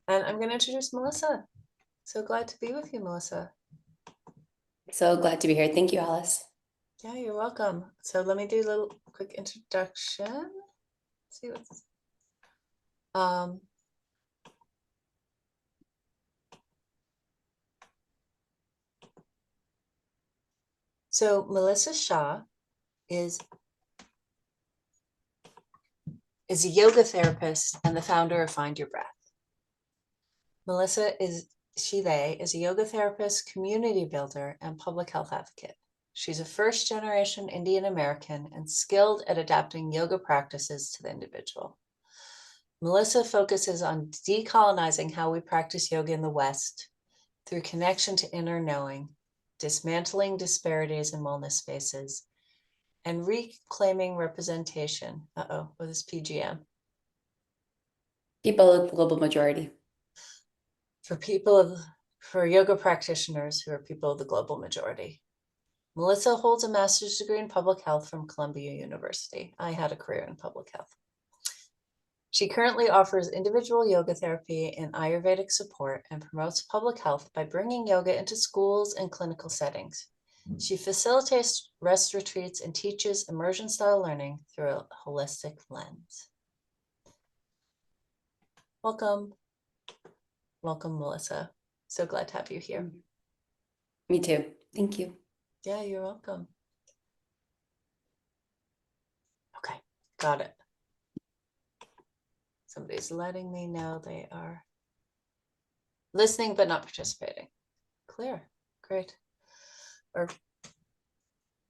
And I'm going to introduce Melissa. So glad to be with you, Melissa. So glad to be here. Thank you, Alice. Yeah, you're welcome. So let me do a little quick introduction. Let's see what's um so Melissa Shah is is a yoga therapist and the founder of Find Your Breath. Melissa is they is a yoga therapist, community builder, and public health advocate. She's a first generation Indian American and skilled at adapting yoga practices to the individual. Melissa focuses on decolonizing how we practice yoga in the West through connection to inner knowing, dismantling disparities in wellness spaces, and reclaiming representation. What is PGM? People of the global majority. For for yoga practitioners who are people of the global majority. Melissa holds a master's degree in public health from Columbia University. I had a career in public health. She currently offers individual yoga therapy and Ayurvedic support and promotes public health by bringing yoga into schools and clinical settings. She facilitates rest retreats and teaches immersion style learning through a holistic lens. Welcome. Welcome, Melissa. So glad to have you here. Me too. Thank you. Yeah, you're welcome. Okay, got it. Somebody's letting me know they are listening but not participating. Clear. Great. Or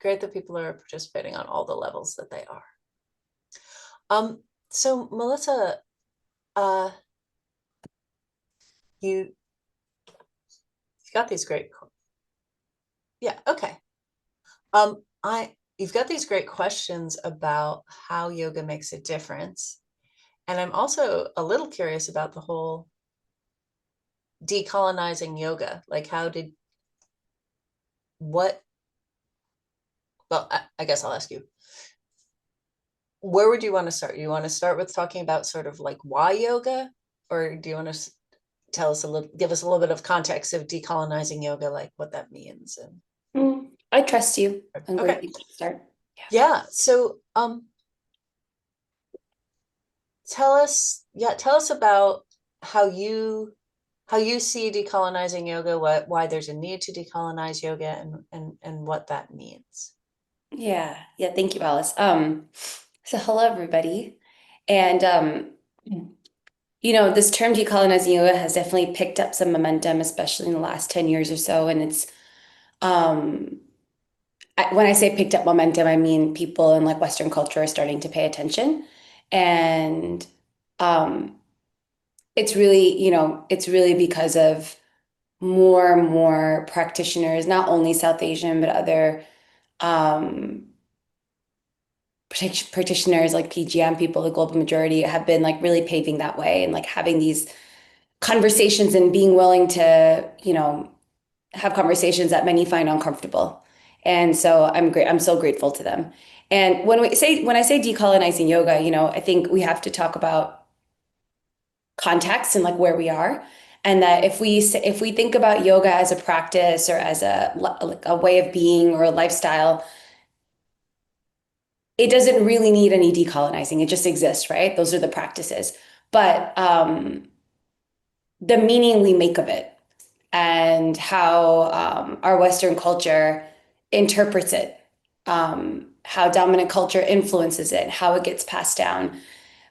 great that people are participating on all the levels that they are. So Melissa, uh, you've got these great, yeah, okay. You've got these great questions about how yoga makes a difference. And I'm also a little curious about the whole decolonizing yoga. Like what, well, I guess I'll ask you, where would you want to start? You want to start with talking about sort of like why yoga, or do you want to give us a little bit of context of decolonizing yoga, like what that means? And I trust you. I'm okay, great. You can start. Yeah. yeah. So, tell us about how you see decolonizing yoga, why there's a need to decolonize yoga, and what that means. Yeah. Yeah. Thank you, Alice. So hello everybody. And this term decolonizing yoga has definitely picked up some momentum, especially in the last 10 years or so. And it's um when I say picked up momentum, I mean people in like Western culture are starting to pay attention. And um it's really because of more and more practitioners, not only South Asian, but other um, practitioners like PGM people, the global majority, have been like really paving that way and like having these conversations and being willing to, have conversations that many find uncomfortable. And so I'm so grateful to them. And when I say decolonizing yoga, I think we have to talk about context and like where we are. And that if we think about yoga as a practice or as like a way of being or a lifestyle, it doesn't really need any decolonizing. It just exists, right? Those are the practices. But the meaning we make of it and how our Western culture interprets it, how dominant culture influences it, how it gets passed down.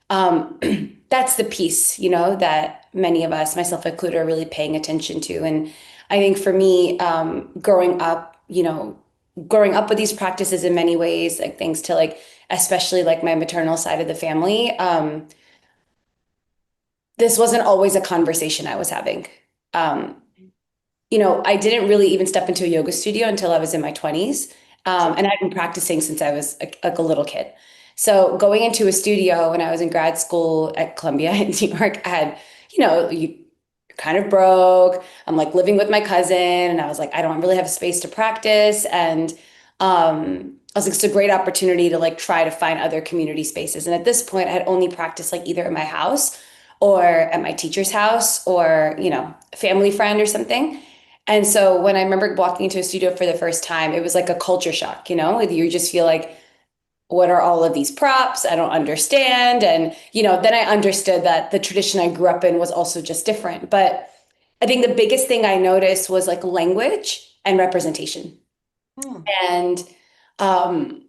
Um, that's the piece, that many of us, myself included, are really paying attention to. And I think for me, growing up with these practices in many ways, like thanks to like, especially like my maternal side of the family, this wasn't always a conversation I was having. Um, I didn't really even step into a yoga studio until I was in my 20s. And I've been practicing since I was like a little kid. So going into a studio when I was in grad school at Columbia in New York, I had, you kind of broke. I'm like living with my cousin, and I was like, I don't really have space to practice. And I was like, it's a great opportunity to like try to find other community spaces. And at this point, I had only practiced like either in my house or at my teacher's house or, a family friend or something. And so when I remember walking into a studio for the first time, it was like a culture shock, you just feel like, what are all of these props? I don't understand. And, then I understood that the tradition I grew up in was also just different. But I think the biggest thing I noticed was like language and representation. Hmm. And um,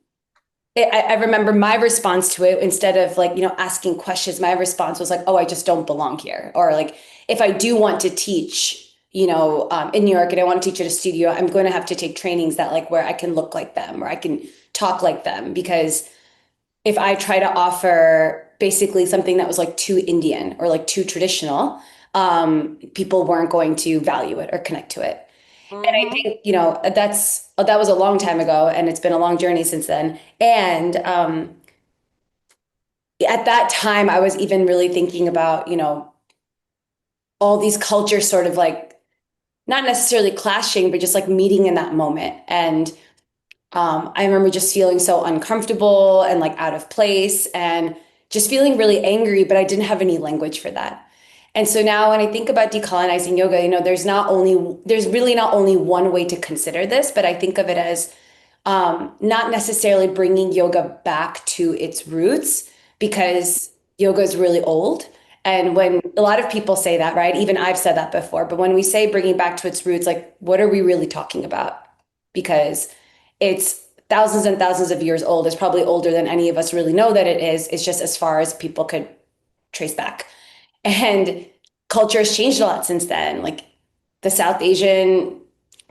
I remember my response to it, instead of like, asking questions, my response was like, oh, I just don't belong here. Or like, if I do want to teach, in New York and I want to teach at a studio, I'm going to have to take trainings that like where I can look like them or I can talk like them. Because if I try to offer basically something that was like too Indian or like too traditional, people weren't going to value it or connect to it. And I Mm-hmm. think, that was a long time ago, and it's been a long journey since then. And at that time, I was even really thinking about, all these cultures sort of like not necessarily clashing, but just like meeting in that moment. And I remember just feeling so uncomfortable and like out of place and just feeling really angry, but I didn't have any language for that. And so now when I think about decolonizing yoga, there's really not only one way to consider this, but I think of it as not necessarily bringing yoga back to its roots, because yoga is really old. And when a lot of people say that, right? Even I've said that before, but when we say bringing back to its roots, like, what are we really talking about? Because it's thousands and thousands of years old. It's probably older than any of us really know that it is. It's just as far as people could trace back. And culture has changed a lot since then. Like the South Asian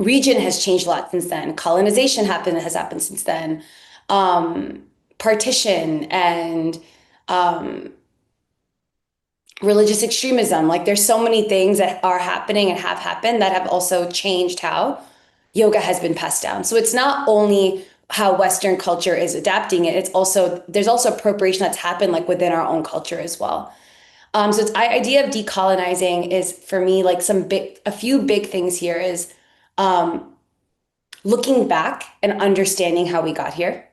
region has changed a lot since then. Colonization has happened since then. Um, Partition and um, religious extremism. Like there's so many things that are happening and have happened that have also changed how yoga has been passed down. So it's not only how Western culture is adapting it, there's also appropriation that's happened like within our own culture as well. So it's idea of decolonizing is for me like a few big things here is um, looking back and understanding how we got here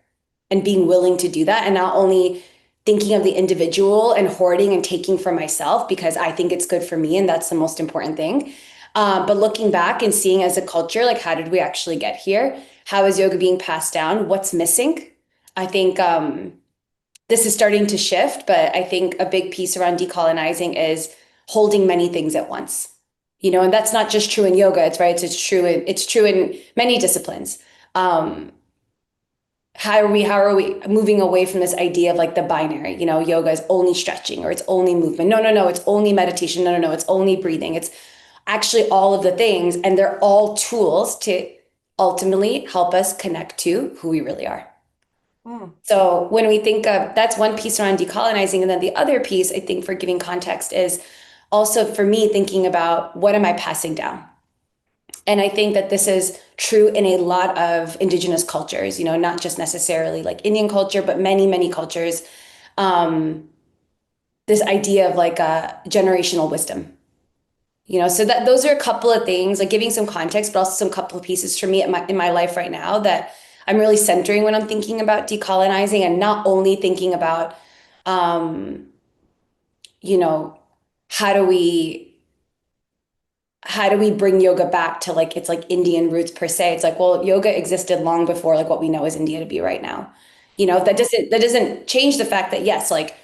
and being willing to do that, and not only thinking of the individual and hoarding and taking for myself because I think it's good for me and that's the most important thing. But looking back and seeing as a culture, like how did we actually get here? How is yoga being passed down? What's missing? I think this is starting to shift, but I think a big piece around decolonizing is holding many things at once. And that's not just true in yoga, it's right. It's true in many disciplines. Um, how are we moving away from this idea of like the binary, yoga is only stretching or it's only movement. No, no, no, it's only meditation. No, no, no, it's only breathing. It's actually all of the things, and they're all tools to ultimately help us connect to who we really are. Hmm. So when we think of, that's one piece around decolonizing. And then the other piece, I think, for giving context is also for me thinking about what am I passing down? And I think that this is true in a lot of indigenous cultures, not just necessarily like Indian culture, but many, many cultures. Um, this idea of like a generational wisdom, so that those are a couple of things, like giving some context, but also some couple of pieces for me in my life right now that I'm really centering when I'm thinking about decolonizing, and not only thinking about, um, you know, how do we how do we bring yoga back to like it's like Indian roots per se? It's like, well, yoga existed long before like what we know as India to be right now. That doesn't change the fact that yes, like,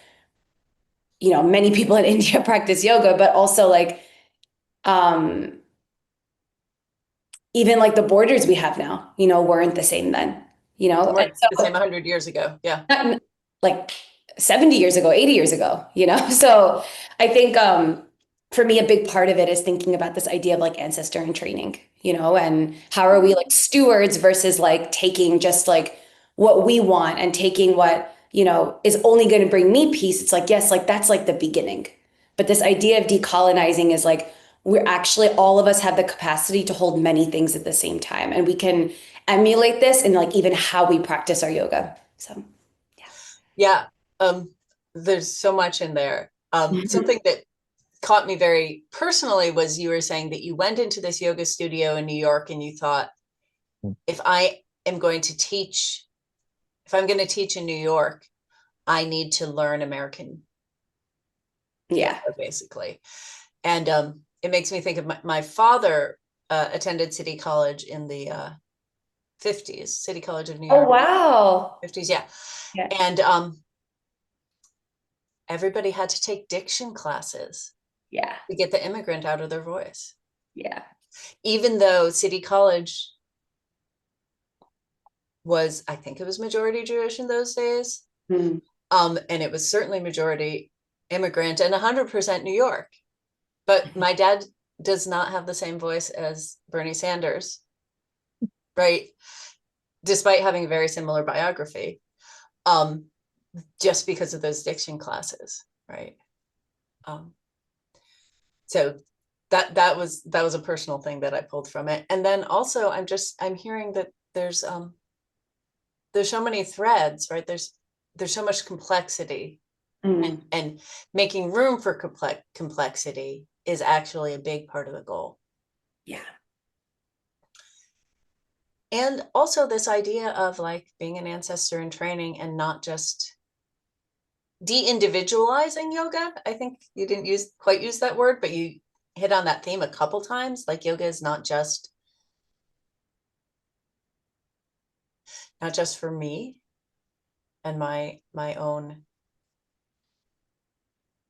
many people in India practice yoga, but also like um even like the borders we have now, weren't the same then, and Weren't the same so 100 years ago. Yeah. not like 70 years ago, 80 years ago, So I think for me, a big part of it is thinking about this idea of like ancestor and training, and how are we like stewards versus like taking just like what we want and taking what, is only going to bring me peace. It's like, yes, like that's like the beginning. But this idea of decolonizing is like, we're actually, all of us have the capacity to hold many things at the same time. And we can emulate this in like even how we practice our yoga. So. Yeah. Um, there's so much in there. Mhm. Something that caught me very personally was you were saying that you went into this yoga studio in New York and you thought, if I am going to teach, if I'm going to teach in New York, I need to learn American Yeah. basically. And it makes me think of my father attended City College in the 50s, City College of New Oh, York, wow. 50s, yeah. Yeah. And everybody had to take diction classes Yeah. to get the immigrant out of their voice. Yeah. Even though City College was, I think it was majority Jewish in those days. Mm. And it was certainly majority immigrant and 100% New York. But my dad does not have the same voice as Bernie Sanders, right? Despite having a very similar biography, um, just because of those diction classes, right? Um, so that was a personal thing that I pulled from it. And then also I'm hearing that there's so many threads, right? There's so much complexity, Mm. and making room for complexity is actually a big part of the goal. Yeah. And also this idea of like being an ancestor in training and not just de-individualizing yoga. I think you didn't quite use that word, but you hit on that theme a couple times. Like yoga is not just for me and my own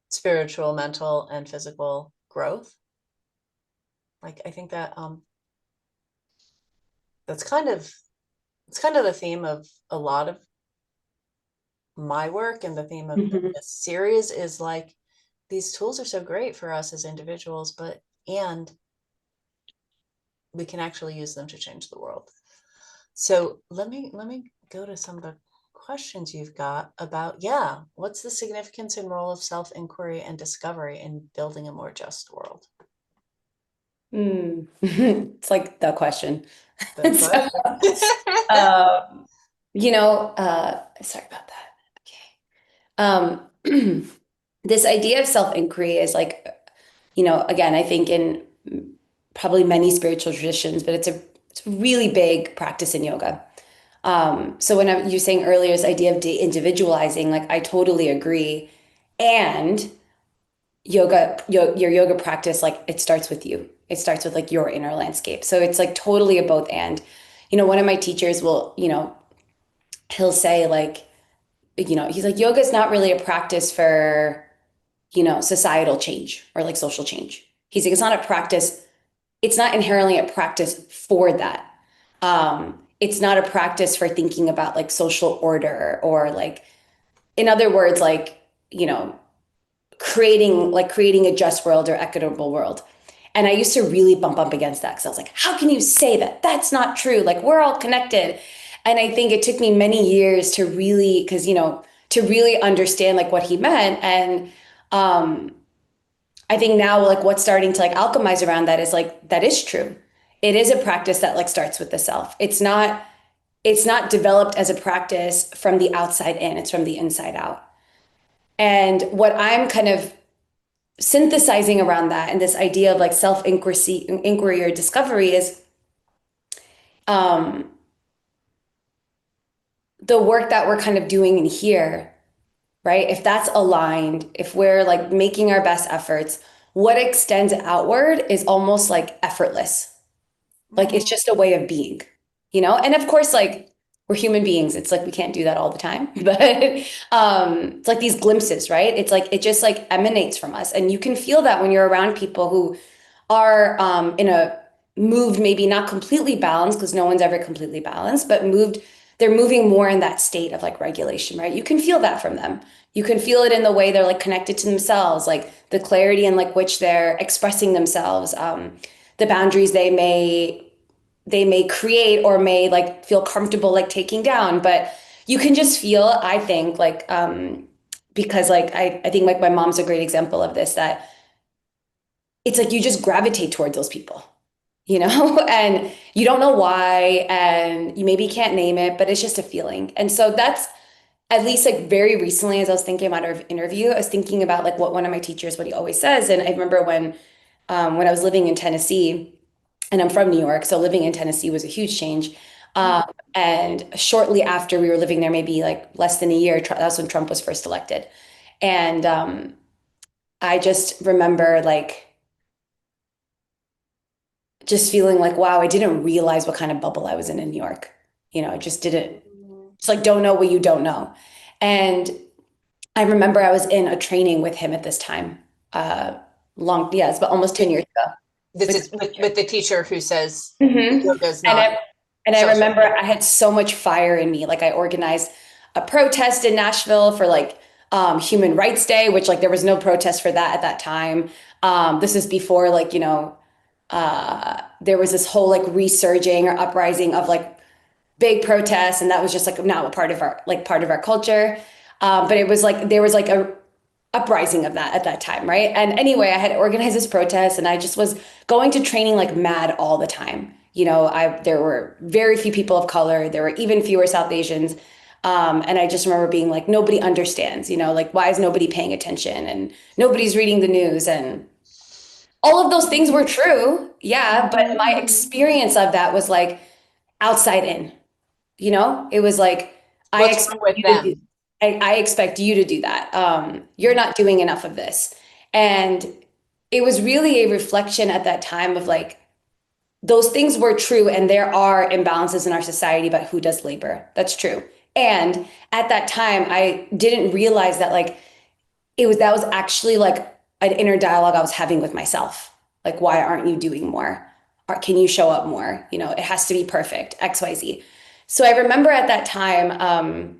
spiritual, mental, and physical growth. Like I think that that's kind of it's kind of the theme of a lot of my work, and the theme of Mhm. this series is like these tools are so great for us as individuals, and we can actually use them to change the world. So let me go to some of the questions you've got about, yeah, what's the significance and role of self-inquiry and discovery in building a more just world? Mm. It's like the question. The So, question. um, sorry about that. This idea of self-inquiry is like, again, I think in probably many spiritual traditions, but it's a really big practice in yoga. So when you were saying earlier, this idea of de-individualizing, like I totally agree. And your yoga practice, like it starts with you. It starts with like your inner landscape. So it's like totally a both and. One of my teachers will, he'll say like, he's like, yoga is not really a practice for, societal change or like social change. He's like, it's not a practice. It's not inherently a practice for that. It's not a practice for thinking about like social order or like, in other words, like, creating a just world or equitable world. And I used to really bump up against that because I was like, how can you say that? That's not true. Like we're all connected. And I think it took me many years to really, because to really understand like what he meant. And I think now like what's starting to like alchemize around that is like that is true. It is a practice that like starts with the self. It's not developed as a practice from the outside in, it's from the inside out. And what I'm kind of synthesizing around that and this idea of like inquiry or discovery is um, the work that we're kind of doing in here, right? If that's aligned, if we're like making our best efforts, what extends outward is almost like effortless. Like it's Mhm. just a way of being, And of course, like we're human beings. It's like we can't do that all the time, but it's like these glimpses, right? It's like it just like emanates from us, and you can feel that when you're around people who are in a moved, maybe not completely balanced, because no one's ever completely balanced, but moved. They're moving more in that state of like regulation, right? You can feel that from them. You can feel it in the way they're like connected to themselves, like the clarity in like which they're expressing themselves, the boundaries they may create or may like feel comfortable like taking down. But you can just feel, I think, like because like I think like my mom's a great example of this, that it's like you just gravitate towards those people, and you don't know why, and you maybe can't name it, but it's just a feeling. And so that's at least like very recently, as I was thinking about our interview, I was thinking about like what one of my teachers, what he always says. And I remember when I was living in Tennessee, and I'm from New York, so living in Tennessee was a huge change. Um, and shortly after we were living there, maybe like less than a year, that's when Trump was first elected. And I just remember like just feeling like, wow, I didn't realize what kind of bubble I was in New York. I just didn't, just like don't know what you don't know. And I remember I was in a training with him at this time. Uh, yeah, it's about almost 10 years ago. This With is with the teacher who says hmm yoga is And not I social. remember I had so much fire in me. Like I organized a protest in Nashville for like Human Rights Day, which like there was no protest for that at that time. This is before like, there was this whole like resurging or uprising of like big protests, and that was just like now a part of our culture. But it was like there was like a uprising of that at that time, right? And anyway, I had organized this protest, and I just was going to training like mad all the time. I there were very few people of color. There were even fewer South Asians. And I just remember being like, nobody understands, like why is nobody paying attention and nobody's reading the news and all of those things were true. Yeah, but my experience of that was like outside in. It was like I What's wrong expect with you to do, them? I expect you to do that. You're not doing enough of this. And it was really a reflection at that time of like those things were true, and there are imbalances in our society about who does labor. That's true. And at that time, I didn't realize that like that was actually like an inner dialogue I was having with myself. Like, why aren't you doing more? Or can you show up more? It has to be perfect, XYZ. So I remember at that time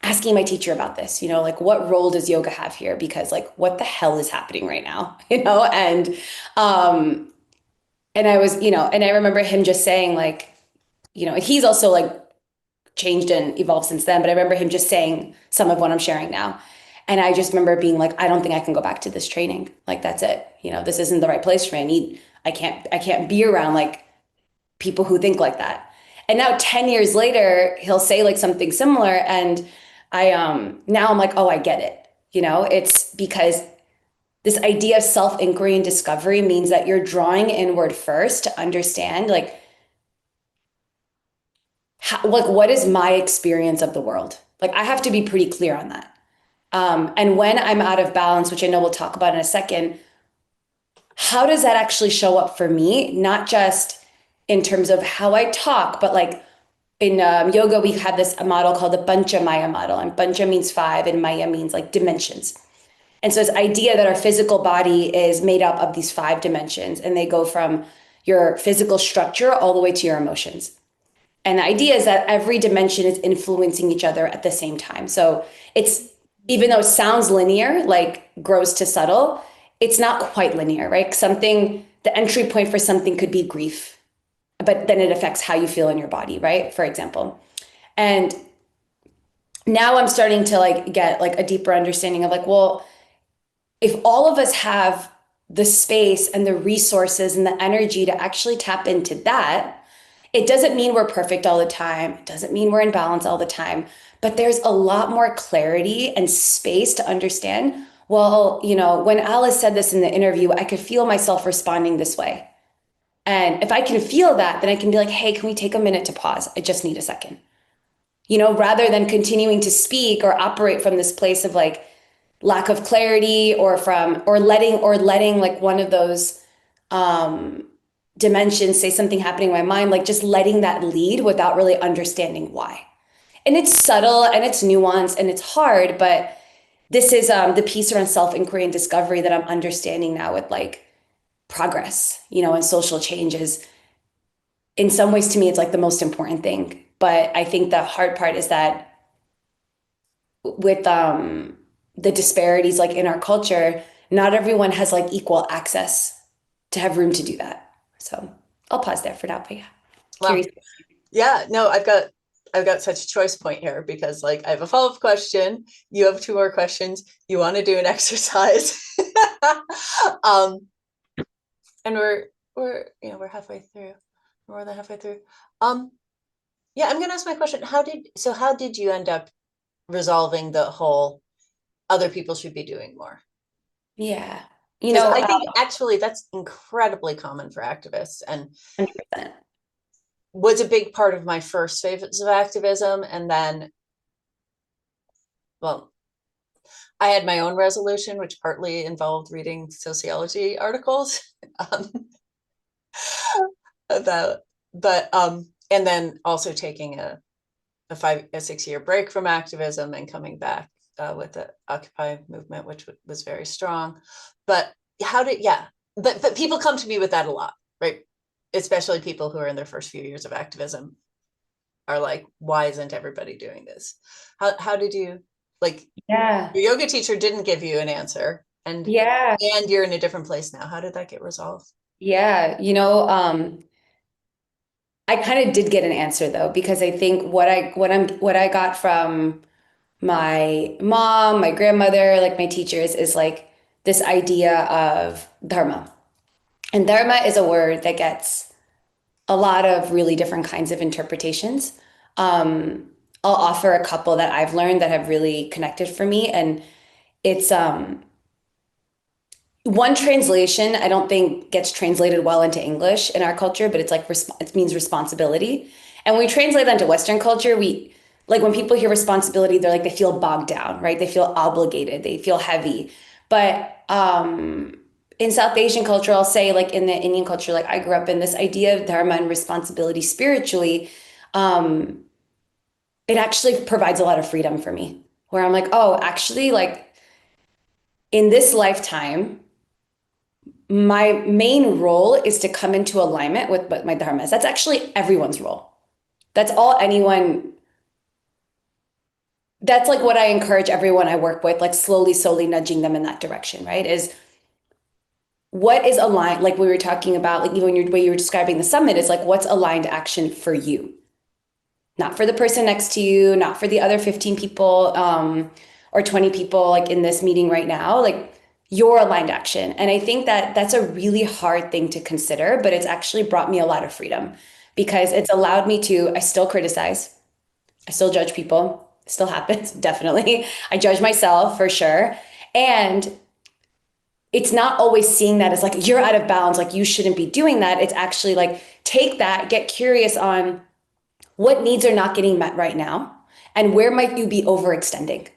asking my teacher about this, like what role does yoga have here? Because like what the hell is happening right now? Um and I was, and I remember him just saying like, he's also like changed and evolved since then, but I remember him just saying some of what I'm sharing now. And I just remember being like, I don't think I can go back to this training. Like that's it. This isn't the right place for me. I can't be around like people who think like that. And now 10 years later, he'll say like something similar. And now I'm like, oh, I get it. It's because this idea of self-inquiry and discovery means that you're drawing inward first to understand like like what is my experience of the world? Like I have to be pretty clear on that. And when I'm out of balance, which I know we'll talk about in a second, how does that actually show up for me? Not just in terms of how I talk, but like in yoga, we have this model called the Pancha Maya model, and Pancha means five, and Maya means like dimensions. And so this idea that our physical body is made up of these five dimensions, and they go from your physical structure all the way to your emotions. And the idea is that every dimension is influencing each other at the same time. So it's, even though it sounds linear, like gross to subtle, it's not quite linear, right? The entry point for something could be grief, but then it affects how you feel in your body, right? For example. And now I'm starting to like get like a deeper understanding of like, well, if all of us have the space and the resources and the energy to actually tap into that, it doesn't mean we're perfect all the time. It doesn't mean we're in balance all the time, but there's a lot more clarity and space to understand. Well, when Alice said this in the interview, I could feel myself responding this way. And if I can feel that, then I can be like, hey, can we take a minute to pause? I just need a second. Rather than continuing to speak or operate from this place of like lack of clarity or letting like one of those um dimensions say something happening in my mind, like just letting that lead without really understanding why. And it's subtle and it's nuanced and it's hard, but this is the piece around self-inquiry and discovery that I'm understanding now with like progress, and social changes. In some ways, to me, it's like the most important thing. But I think the hard part is that with the disparities like in our culture, not everyone has like equal access to have room to do that. So I'll pause there for now, but yeah, Well, curious. yeah, no, I've got such a choice point here because like I have a follow-up question, you have two more questions, you want to do an exercise. um and we're halfway through, more than halfway through. Um yeah, I'm gonna ask my question. How did you end up resolving the whole other people should be doing more? Yeah. Because I think actually that's incredibly common for activists and 100%. was a big part of my first phases of activism. And then, well, I had my own resolution, which partly involved reading sociology articles um, about, but and then also taking a 6 year break from activism and coming back with the Occupy movement, which was very strong. But how did, yeah, but people come to me with that a lot, right? Especially people who are in their first few years of activism are like, why isn't everybody doing this? How did you, like, Yeah. your yoga teacher didn't give you an answer, Yeah. and you're in a different place now. How did that get resolved? Yeah. I kind of did get an answer though, because I think what I got from my mom, my grandmother, like my teachers, is like this idea of dharma. And dharma is a word that gets a lot of really different kinds of interpretations. Um, I'll offer a couple that I've learned that have really connected for me. And it's one translation I don't think gets translated well into English in our culture, but it's like it means responsibility. And when we translate that into Western culture, we like when people hear responsibility, they're like they feel bogged down, right? They feel obligated, they feel heavy. But in South Asian culture, I'll say like in the Indian culture, like I grew up in this idea of dharma and responsibility spiritually. Um, it actually provides a lot of freedom for me, where I'm like, oh, actually, like in this lifetime my main role is to come into alignment with what my dharma is. That's actually everyone's role. That's all anyone, that's like what I encourage everyone I work with, like slowly nudging them in that direction, right? Is what is aligned, like we were talking about, like even when you're, way you were describing the summit, is like what's aligned action for you, not for the person next to you, not for the other 15 people or 20 people like in this meeting right now, like your aligned action. And I think that that's a really hard thing to consider, but it's actually brought me a lot of freedom because it's allowed me to, I still criticize, I still judge people, it still happens, definitely. I judge myself for sure. And it's not always seeing that as like, you're out of bounds, like you shouldn't be doing that. It's actually like, take that, get curious on what needs are not getting met right now? And where might you be overextending?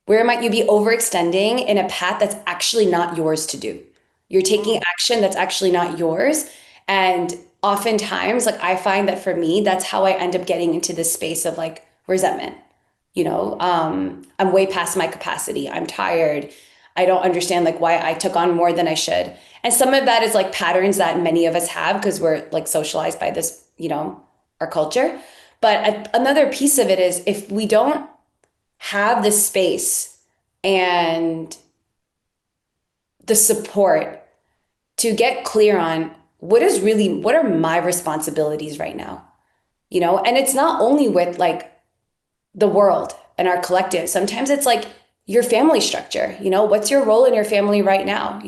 Where might you be overextending in a path that's actually not yours to do? You're taking Mm, action that's actually not yours. And oftentimes, like I find that for me, that's how I end up getting into this space of like resentment. I'm way past my capacity. I'm tired. I don't understand like why I took on more than I should. And some of that is like patterns that many of us have because we're like socialized by this, our culture. But another piece of it is if we don't have the space and the support to get clear on what are my responsibilities right now, and it's not only with like the world and our collective. Sometimes it's like your family structure, what's your role in your family right now?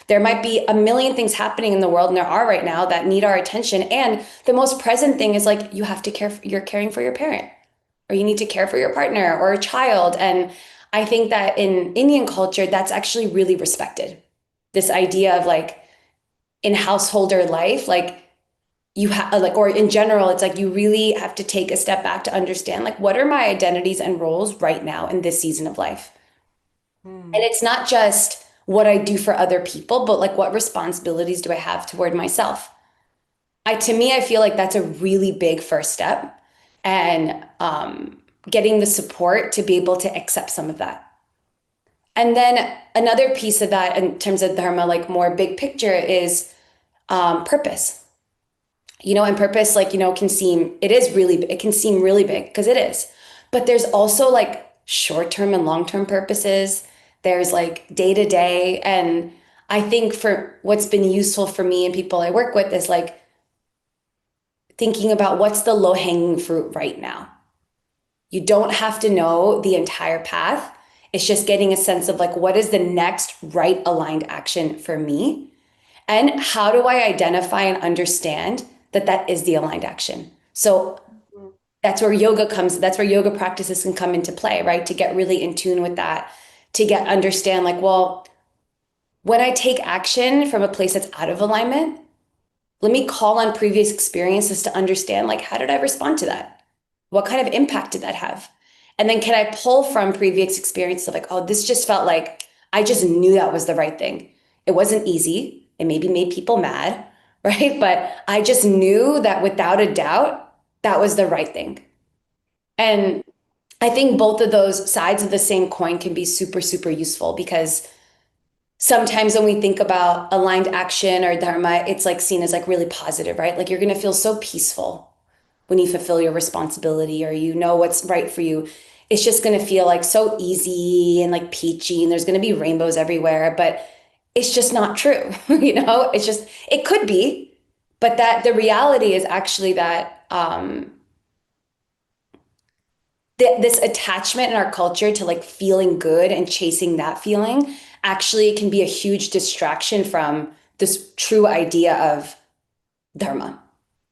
There might be a million things happening in the world, and there are right now that need our attention. And the most present thing is like you have to you're caring for your parent, or you need to care for your partner or a child. And I think that in Indian culture, that's actually really respected. This idea of like in householder life, like you have like or in general it's like you really have to take a step back to understand like what are my identities and roles right now in this season of life, and mm, it's not just what I do for other people but like what responsibilities do I have toward myself. To me I feel like that's a really big first step, and getting the support to be able to accept some of that. And then another piece of that in terms of dharma, like more big picture, is purpose. And purpose, like, it can seem really big because it is. But there's also like short-term and long-term purposes. There's like day to day. And I think for what's been useful for me and people I work with is like thinking about what's the low-hanging fruit right now. You don't have to know the entire path. It's just getting a sense of like, what is the next right aligned action for me? And how do I identify and understand that that is the aligned action? So mm, that's where yoga practices can come into play, right? To get really in tune with that, to understand like, well, when I take action from a place that's out of alignment, let me call on previous experiences to understand like, how did I respond to that? What kind of impact did that have? And then can I pull from previous experiences of like, oh, this just felt like I just knew that was the right thing. It wasn't easy. It maybe made people mad, right? But I just knew that without a doubt, that was the right thing. And I think both of those sides of the same coin can be super, super useful because sometimes when we think about aligned action or dharma, it's like seen as like really positive, right? Like you're going to feel so peaceful when you fulfill your responsibility or you know what's right for you. It's just going to feel like so easy and like peachy and there's going to be rainbows everywhere, but it's just not true. It's just, it could be, but that the reality is actually that this attachment in our culture to like feeling good and chasing that feeling actually can be a huge distraction from this true idea of dharma,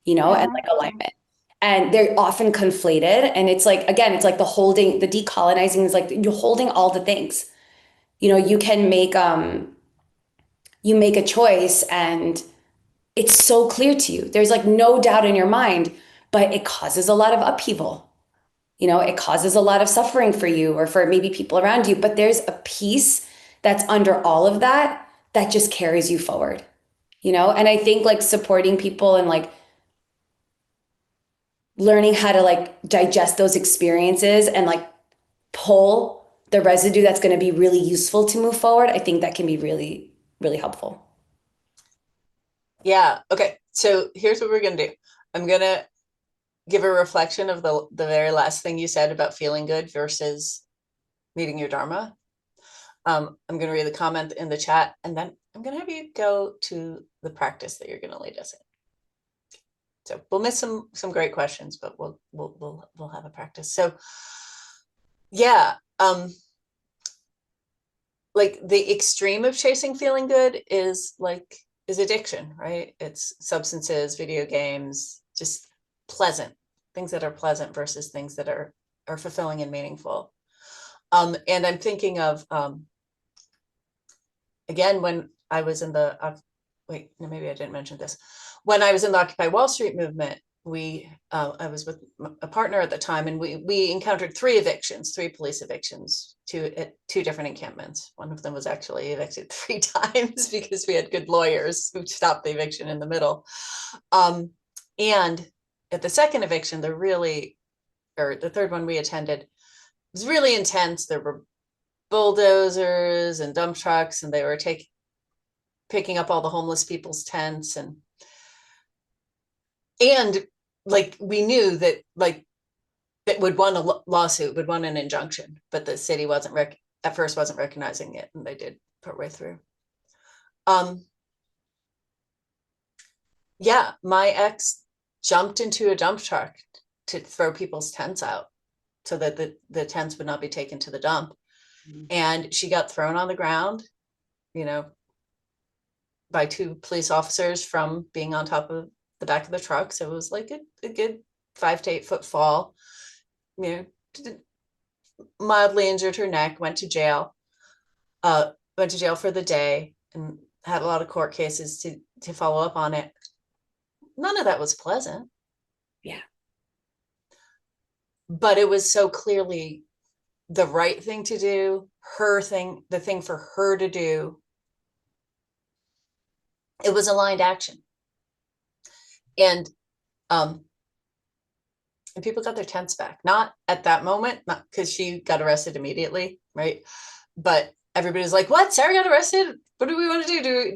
and Mhm. like alignment. And they're often conflated. And it's like, again, it's like the decolonizing is like you're holding all the things. You can you make a choice and it's so clear to you. There's like no doubt in your mind, but it causes a lot of upheaval. It causes a lot of suffering for you or for maybe people around you, but there's a peace that's under all of that that just carries you forward. And I think like supporting people and like learning how to like digest those experiences and like pull the residue that's going to be really useful to move forward, I think that can be really, really helpful. Yeah. Okay. So here's what we're gonna do. I'm gonna give a reflection of the very last thing you said about feeling good versus meeting your dharma. I'm gonna read the comment in the chat, and then I'm gonna have you go to the practice that you're gonna lead us in. So we'll miss some great questions, but we'll have a practice. So yeah, like the extreme of chasing feeling good is addiction, right? It's substances, video games, just pleasant things that are pleasant versus things that are fulfilling and meaningful. And I'm thinking of again when I was in the wait, no, maybe I didn't mention this. When I was in the Occupy Wall Street movement, I was with a partner at the time, and we encountered three police evictions, at two different encampments. One of them was actually evicted 3 times because we had good lawyers who stopped the eviction in the middle. And at the second eviction, the third one we attended was really intense. There were bulldozers and dump trucks, and they were picking up all the homeless people's tents, and like we knew that like it would want a lawsuit, would want an injunction, but the city at first wasn't recognizing it, and they did partway through. Yeah, my ex jumped into a dump truck to throw people's tents out so that the tents would not be taken to the dump. And she got thrown on the ground, you know, by two police officers from being on top of the back of the truck. So it was like a good 5 to 8 foot fall. You know, mildly injured her neck, went to jail, for the day, and had a lot of court cases to follow up on it. None of that was pleasant, Yeah. but it was so clearly the right thing to do, the thing for her to do. It was aligned action. And um, and people got their tents back, not at that moment, not because she got arrested immediately, right? But everybody's like, what? Sarah got arrested? What do we want to do?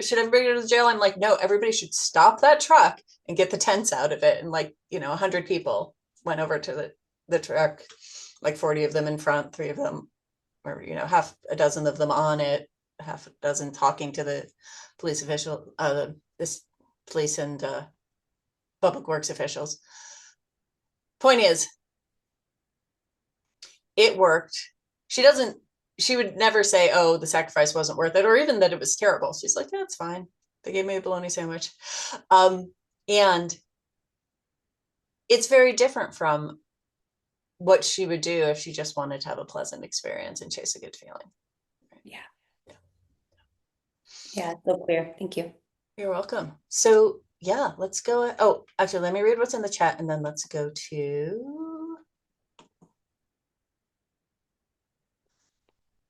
Should everybody go to the jail? I'm like, no, everybody should stop that truck and get the tents out of it. And 100 people went over to the truck, like 40 of them in front, 3 of them, or half a dozen of them on it, half a dozen talking to the police official, this police and public works officials. Point is, it worked. She would never say, oh, the sacrifice wasn't worth it, or even that it was terrible. She's like, yeah, it's fine. They gave me a bologna sandwich. And it's very different from what she would do if she just wanted to have a pleasant experience and chase a good feeling. Yeah. Yeah, it's so clear. Thank you. You're welcome. So yeah, let's go. Oh, actually, let me read what's in the chat, and then let's go to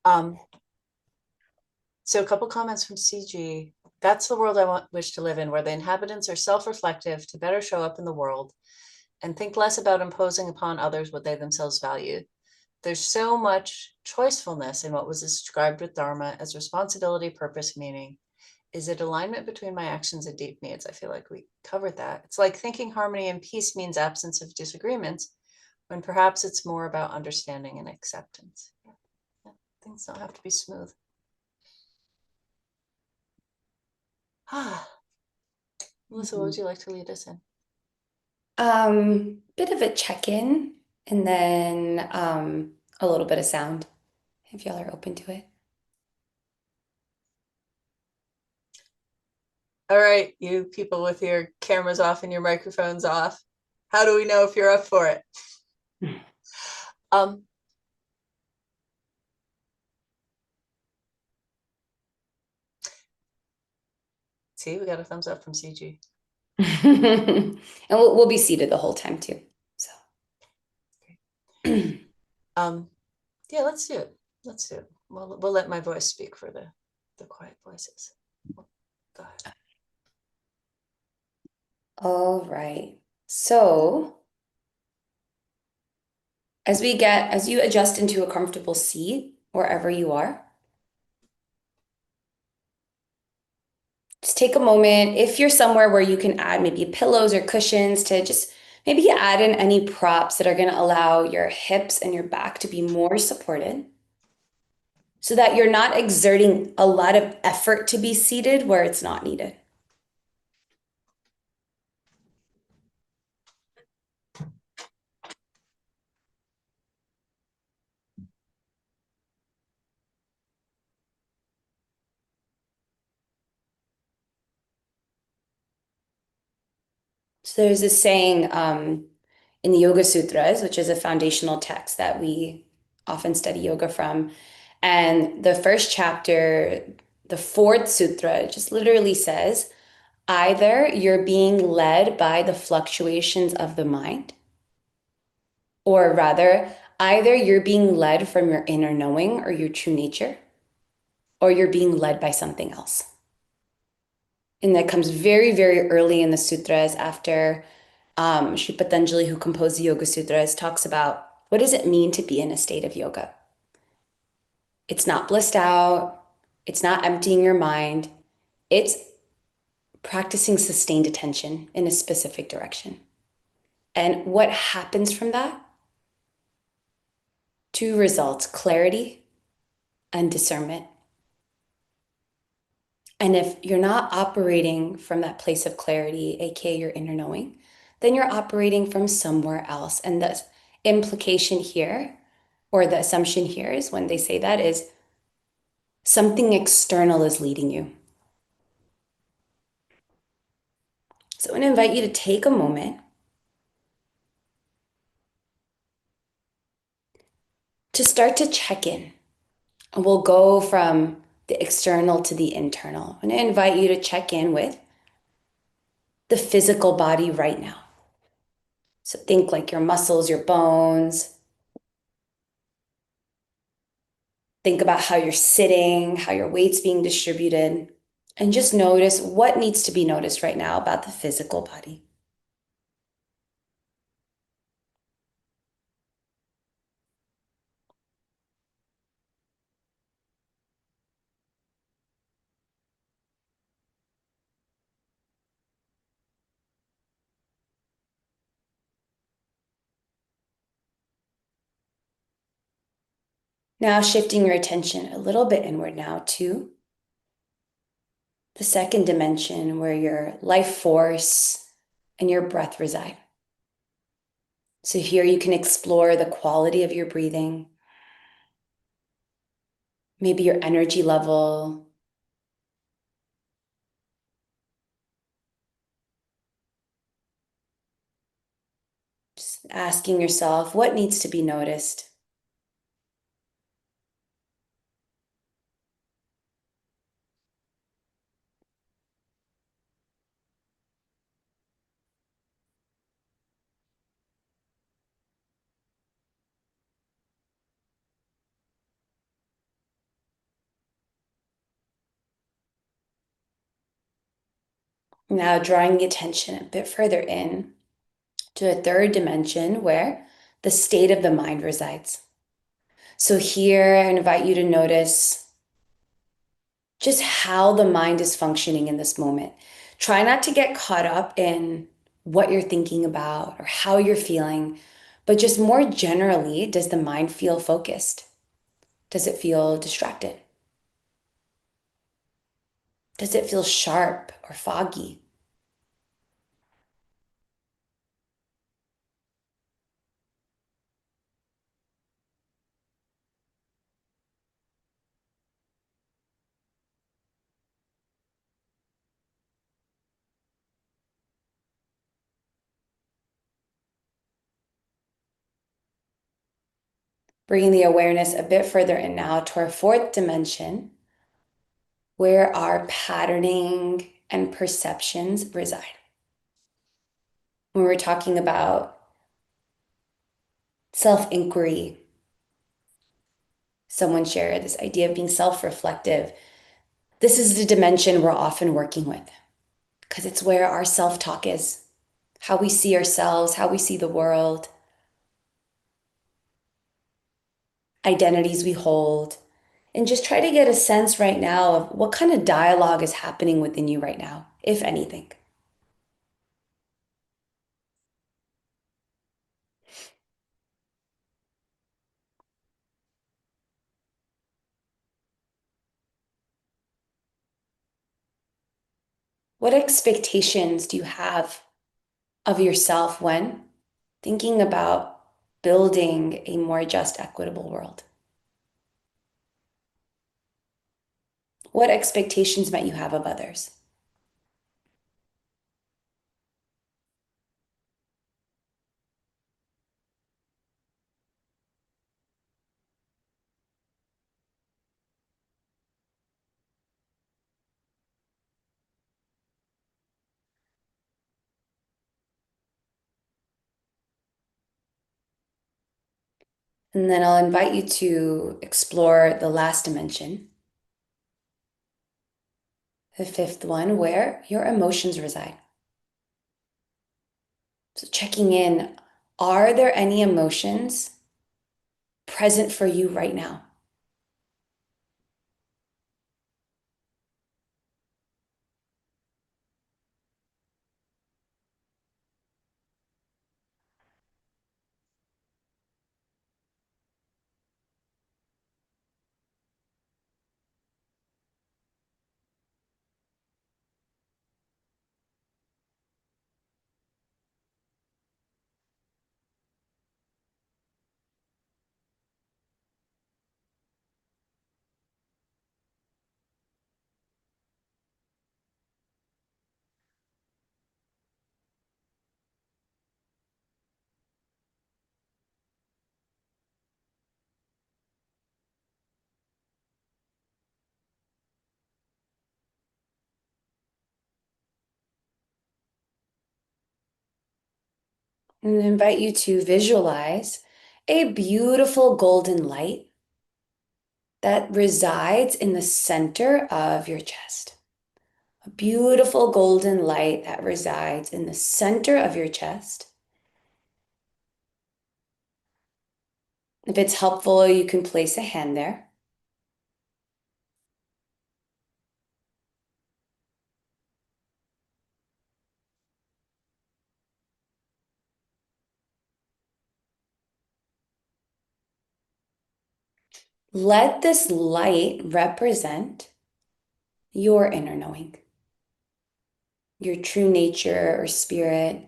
Um, so a couple comments from CG. That's the world I wish to live in, where the inhabitants are self-reflective to better show up in the world and think less about imposing upon others what they themselves value. There's so much choicefulness in what was described with Dharma as responsibility, purpose, meaning. Is it alignment between my actions and deep needs? I feel like we covered that. It's like thinking harmony and peace means absence of disagreements, when perhaps it's more about understanding and acceptance. Yeah, yeah. Things don't have to be smooth. Ah, Melissa, what would you like to lead us in? Bit of a check-in and then a little bit of sound, if y'all are open to it. All right, you people with your cameras off and your microphones off. How do we know if you're up for it? Um, See, we got a thumbs up from CG. And we'll be seated the whole time too. So Um, yeah, let's do it. Let's do it. We'll let my voice speak for the quiet voices. Go ahead. all right. So as you adjust into a comfortable seat wherever you are, just take a moment. If you're somewhere where you can add maybe pillows or cushions to just maybe add in any props that are going to allow your hips and your back to be more supported so that you're not exerting a lot of effort to be seated where it's not needed. So there's this saying in the Yoga Sutras, which is a foundational text that we often study yoga from. And the first chapter, the fourth sutra, just literally says, either you're being led by the fluctuations of the mind, or rather, either you're being led from your inner knowing or your true nature, or you're being led by something else. And that comes very, very early in the sutras after Sri Patanjali, who composed the Yoga Sutras, talks about what does it mean to be in a state of yoga? It's not blissed out. It's not emptying your mind. It's practicing sustained attention in a specific direction. And what happens from that? Two results, clarity and discernment. And if you're not operating from that place of clarity, aka your inner knowing, then you're operating from somewhere else. And the implication here, or the assumption here is when they say that is something external is leading you. So I'm going to invite you to take a moment to start to check in. And we'll go from the external to the internal. I'm going to invite you to check in with the physical body right now. So think like your muscles, your bones. Think about how you're sitting, how your weight's being distributed, and just notice what needs to be noticed right now about the physical body. Now shifting your attention a little bit inward now to the second dimension where your life force and your breath reside. So here you can explore the quality of your breathing, maybe your energy level, just asking yourself what needs to be noticed. Now, drawing the attention a bit further in to a third dimension where the state of the mind resides. So, here I invite you to notice just how the mind is functioning in this moment. Try not to get caught up in what you're thinking about or how you're feeling, but just more generally, does the mind feel focused? Does it feel distracted? Does it feel sharp or foggy? Bringing the awareness a bit further in now to our fourth dimension, where our patterning and perceptions reside. When we're talking about self inquiry, someone shared this idea of being self reflective. This is the dimension we're often working with because it's where our self talk is, how we see ourselves, how we see the world, identities we hold, and just try to get a sense right now of what kind of dialogue is happening within you right now, if anything. What expectations do you have of yourself when thinking about building a more just, equitable world? What expectations might you have of others? And then I'll invite you to explore the last dimension, the fifth one, where your emotions reside. So, checking in, are there any emotions present for you right now? And I invite you to visualize a beautiful golden light that resides in the center of your chest. A beautiful golden light that resides in the center of your chest. If it's helpful, you can place a hand there. Let this light represent your inner knowing, your true nature or spirit,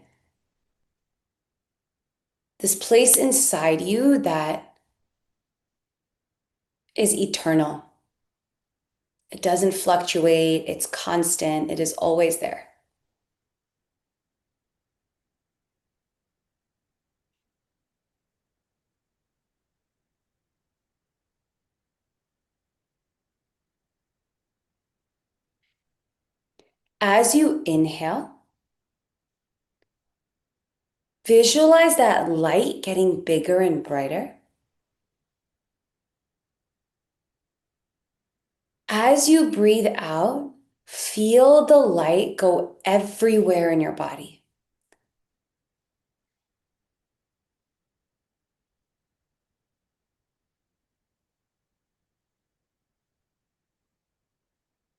this place inside you that is eternal. It doesn't fluctuate, it's constant, it is always there. As you inhale, visualize that light getting bigger and brighter. As you breathe out, Feel the light go everywhere in your body.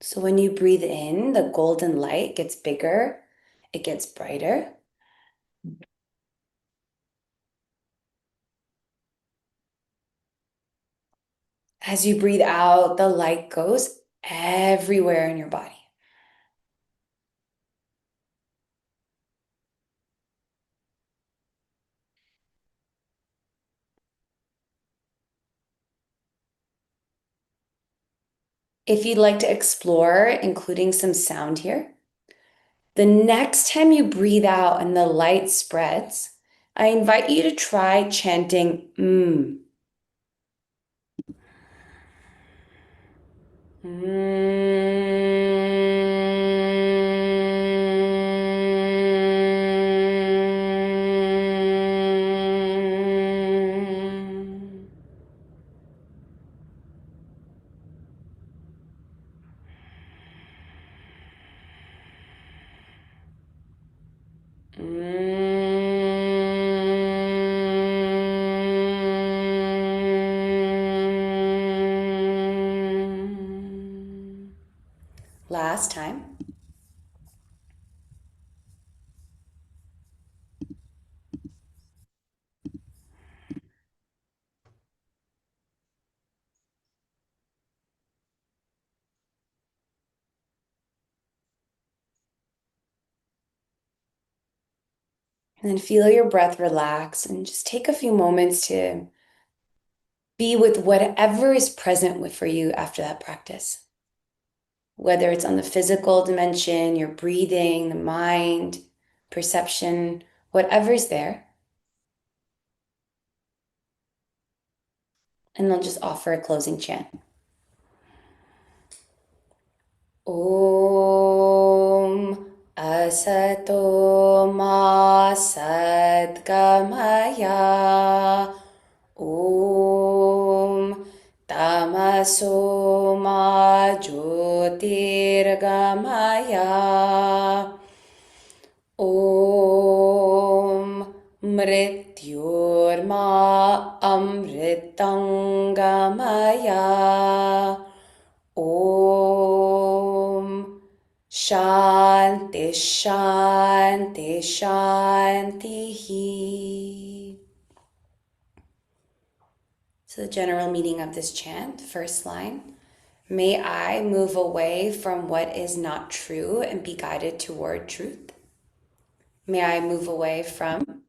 So when you breathe in, the golden light gets bigger, it gets brighter. As you breathe out, the light goes everywhere in your body. If you'd like to explore including some sound here, the next time you breathe out and the light spreads, I invite you to try chanting mm. Last time. And then feel your breath relax and just take a few moments to be with whatever is present with for you after that practice. Whether it's on the physical dimension, your breathing, the mind, perception, whatever's there. And I'll just offer a closing chant. Om Asato Ma Sadgamaya. Om Tamaso Ma Jyotirgamaya. Om Mrityorma Amritangamaya. Om Shanti Shanti Shanti. So the general meaning of this chant, first line. May I move away from what is not true and be guided toward truth. May I move away from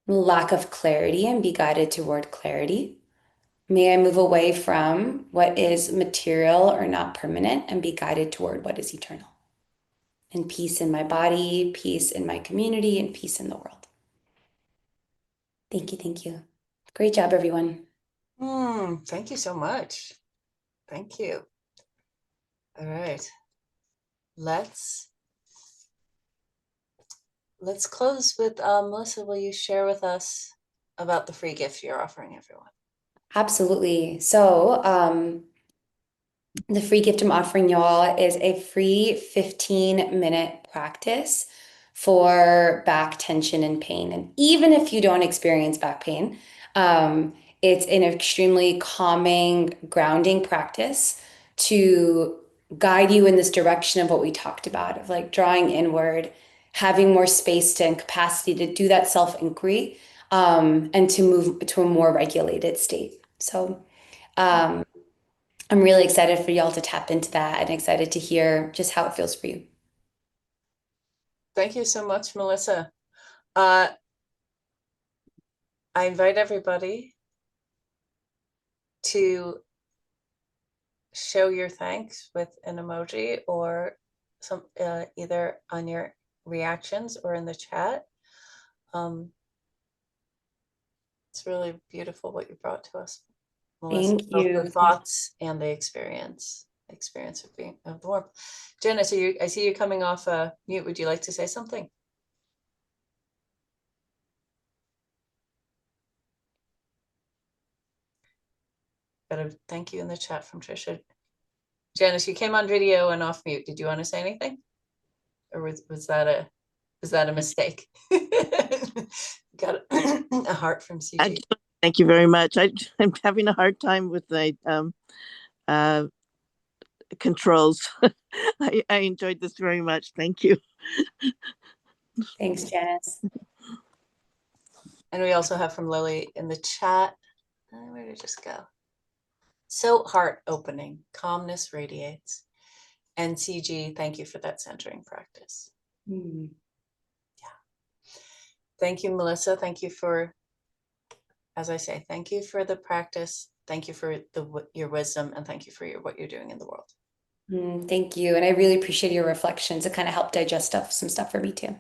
lack of clarity and be guided toward clarity. May I move away from what is material or not permanent and be guided toward what is eternal. And peace in my body, peace in my community, and peace in the world. Thank you, thank you. Great job, everyone. Thank you so much. Thank you. All right. Let's close with Melissa, will you share with us about the free gift you're offering everyone? Absolutely. So, the free gift I'm offering y'all is a free 15-minute practice for back tension and pain. And even if you don't experience back pain, it's an extremely calming, grounding practice to guide you in this direction of what we talked about, of like drawing inward, having more space to and capacity to do that self-inquiry, and to move to a more regulated state. So, I'm really excited for y'all to tap into that and excited to hear just how it feels for you. Thank you so much, Melissa. I invite everybody to show your thanks with an emoji or some either on your reactions or in the chat. It's really beautiful what you brought to us, Melissa, Thank both the you. thoughts and the experience of being of the warmth. Jen, I see you coming off mute. Would you like to say something? Got a thank you in the chat from Trisha. Janice, you came on video and off mute. Did you want to say anything? Or was that a mistake? Got a heart from I CG. just thank you very much. I'm having a hard time with the uh, controls. I enjoyed this very much. Thank you. Thanks, Janice. And we also have from Lily in the chat. Where did it just go? So heart opening, calmness radiates. And CG, thank you for that centering practice. Mm. Thank you, Melissa. Thank you for, as I say, thank you for the practice. Thank you for your wisdom, and thank you for what you're doing in the world. Thank you. And I really appreciate your reflections. It kind of helped digest some stuff for me too.